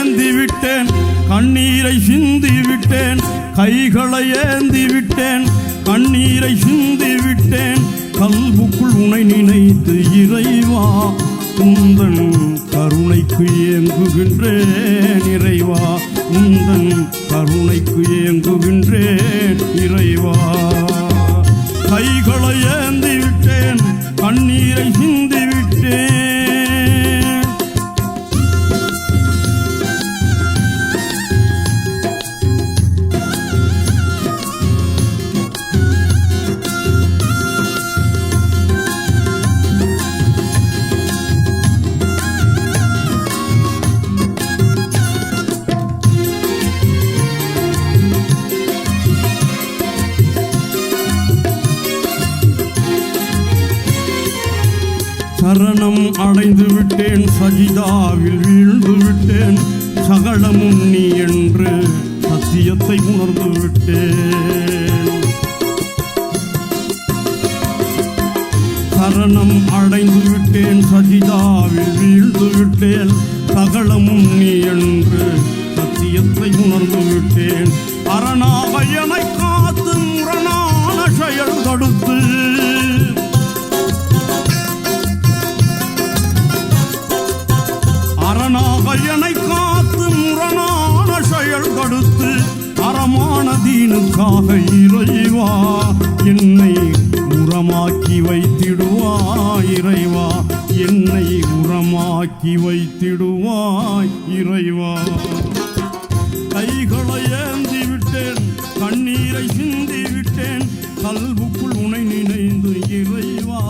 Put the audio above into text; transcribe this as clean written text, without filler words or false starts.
ஏந்தி விட்டேன், கண்ணீரை சிந்தி விட்டேன், கைகளை ஏந்தி விட்டேன், கண்ணீரை சிந்தி விட்டேன், கல்புக்குள் உனை நினைத்து இறைவா உந்தன் கருணைக்கு ஏங்குகின்றேன் இறைவா, உந்தன் கருணைக்கு ஏங்குகின்றேன் இறைவா. கைகளை ஏந்தி விட்டேன், கண்ணீரை சிந்தி விட்டேன். சரணம் அடைந்து விட்டேன், சஜிதாவில் வீழ்ந்து விட்டேன், சகலமும் நீ என்று சத்தியத்தை உணர்ந்து விட்டேன். சரணம் அடைந்து விட்டேன், சஜிதாவில் வீழ்ந்து விட்டேன், சகலமும் நீ என்று சத்தியத்தை உணர்ந்து விட்டேன். அரணாக என்னை காத்து முரணான செயல் தடுத்து, அரணாக என்னை காத்து முரணான செயல் தடுத்து, அறமான தீனுக்காக இறைவா என்னை உரமாக்கி வைத்திடுவாய் இறைவா, என்னை உரமாக்கி வைத்திடுவாய் இறைவா. கைகளை ஏந்தி விட்டேன், கண்ணீரை சிந்தி விட்டேன், கல்புக்குள் உனை நினைந்து இறைவா